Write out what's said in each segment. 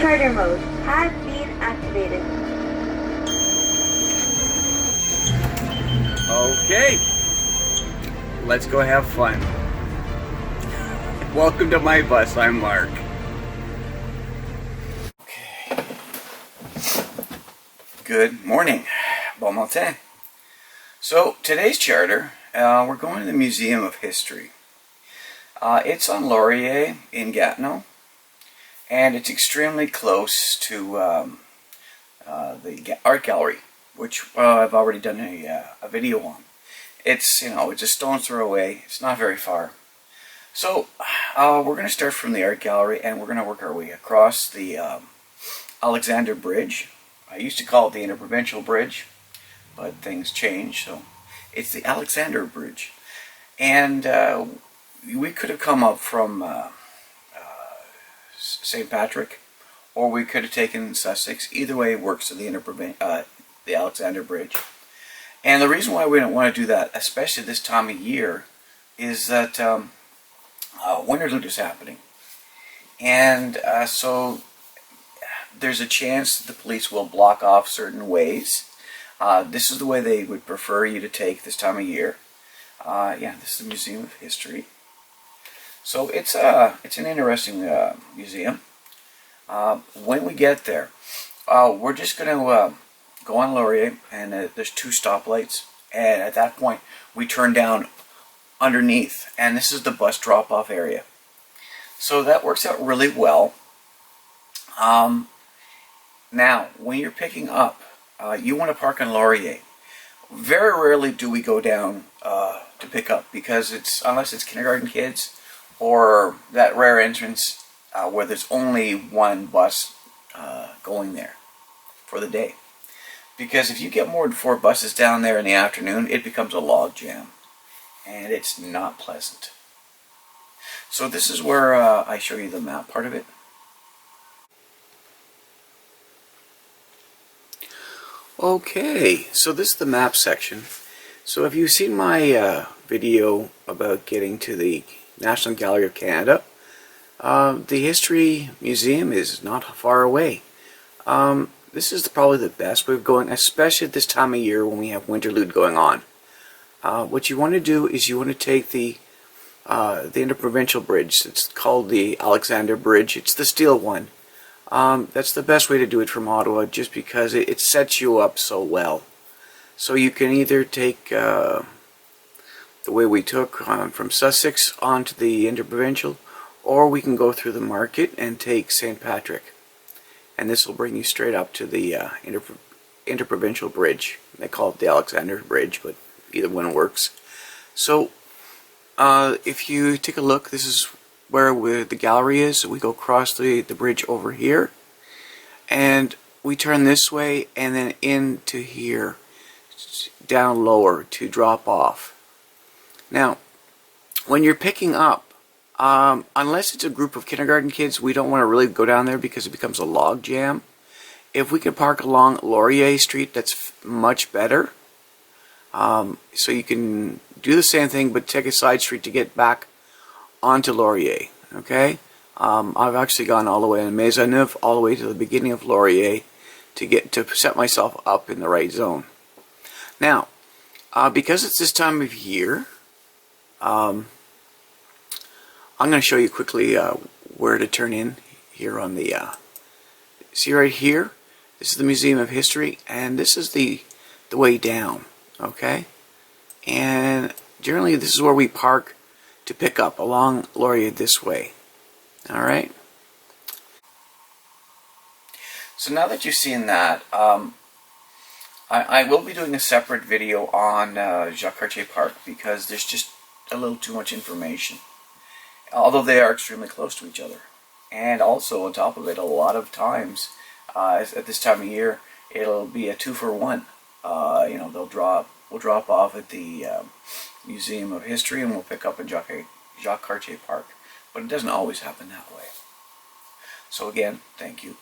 Charter mode has been activated. Okay, let's go have fun. Welcome to my bus, I'm Mark. Okay. Good morning, bon matin. So today's charter, we're going to the Museum of History. It's on Laurier in Gatineau, and it's extremely close to the art gallery, which I've already done a video on. It's, it's a stone's throw away. It's not very far. So we're going to start from the art gallery, and we're going to work our way across the Alexander Bridge. I used to call it the Interprovincial Bridge, but things change, so it's the Alexander Bridge. And we could have come up from St. Patrick, or we could have taken Sussex. Either way works to the Alexander Bridge. And the reason why we don't want to do that, especially this time of year, is that Winterlude is happening. And so there's a chance that the police will block off certain ways. This is the way they would prefer you to take this time of year. Yeah, this is the Museum of History. So it's an interesting museum. When we get there, we're just going to go on Laurier, and there's 2 stoplights, and at that point we turn down underneath, and this is the bus drop-off area. So that works out really well. Now, when you're picking up, you want to park on Laurier. Very rarely do we go down to pick up, because unless it's kindergarten kids or that rare entrance where there's only one bus going there for the day. Because if you get more than 4 buses down there in the afternoon, it becomes a log jam, and it's not pleasant. So this is where I show you the map part of it. Okay, so this is the map section. So if you've seen my video about getting to the National Gallery of Canada, the History Museum is not far away. This is probably the best way of going, especially at this time of year when we have Winterlude going on. What you want to do is you want to take the Interprovincial Bridge. It's called the Alexander Bridge. It's the steel one. That's the best way to do it from Ottawa, just because it sets you up so well. So you can either take the way we took from Sussex onto the Interprovincial, or we can go through the market and take St. Patrick. And this will bring you straight up to the Interprovincial Bridge. They call it the Alexander Bridge, but either one works. So if you take a look, this is where the gallery is. So we go across the bridge over here, and we turn this way and then into here, down lower to drop off. Now, when you're picking up, unless it's a group of kindergarten kids, we don't want to really go down there because it becomes a log jam. If we can park along Laurier Street, that's much better. So you can do the same thing, but take a side street to get back onto Laurier. Okay? I've actually gone all the way in Maisonneuve, all the way to the beginning of Laurier to set myself up in the right zone. Now, because it's this time of year, I'm going to show you quickly where to turn in here on the, see right here, this is the Museum of History, and this is the way down, okay? And generally this is where we park to pick up, along Laurier this way, alright? So now that you've seen that, I will be doing a separate video on Jacques Cartier Park, because there's just a little too much information. Although they are extremely close to each other. And also, on top of it, a lot of times, at this time of year, it'll be a 2-for-1. We'll drop off at the Museum of History, and we'll pick up in Jacques Cartier Park. But it doesn't always happen that way. So again, thank you.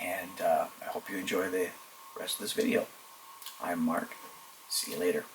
And I hope you enjoy the rest of this video. I'm Mark. See you later.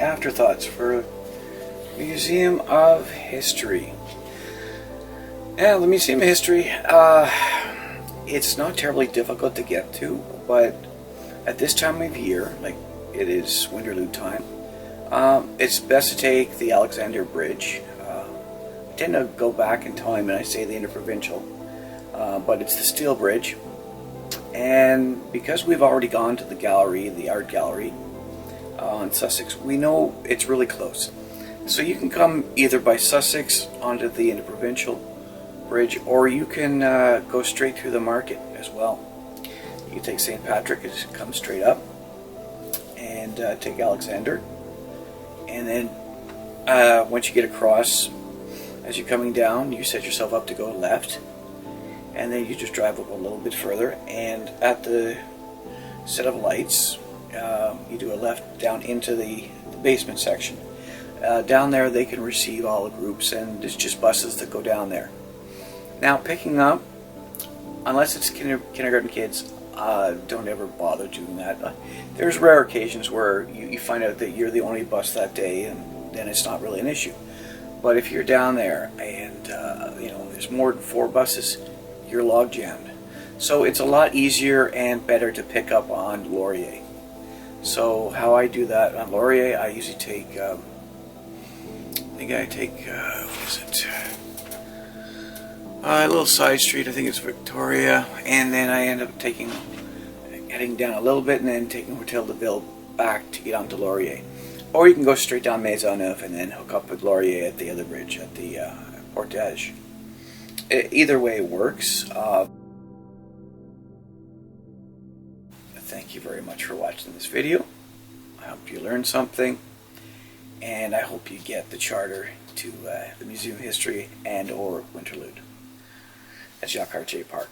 afterthoughts for Museum of History. Yeah, the Museum of History, it's not terribly difficult to get to, but at this time of year, like it is Winterlude time, it's best to take the Alexander Bridge. I tend to go back in time and I say the interprovincial, but it's the steel bridge. And because we've already gone to the gallery, the art gallery on Sussex, we know it's really close. So you can come either by Sussex onto the interprovincial bridge, or you can go straight through the market as well. You can take St. Patrick and just come straight up and take Alexander, and then once you get across, as you're coming down, you set yourself up to go left, and then you just drive up a little bit further, and at the set of lights you do a left down into the basement section. Down there they can receive all the groups, and it's just buses that go down there. Now picking up, unless it's kindergarten kids, don't ever bother doing that. There's rare occasions where you find out that you're the only bus that day, and then it's not really an issue. But if you're down there and there's more than 4 buses, you're log jammed. So it's a lot easier and better to pick up on Laurier. So how I do that on Laurier, I usually take, what is it? A little side street, I think it's Victoria, and then I end up heading down a little bit and then taking Hotel de Ville back to get onto Laurier. Or you can go straight down Maisonneuve and then hook up with Laurier at the other bridge, at the Portage. Either way works. Thank you very much for watching this video. I hope you learned something, and I hope you get the charter to the Museum of History and or Winterlude at Jacques Cartier Park.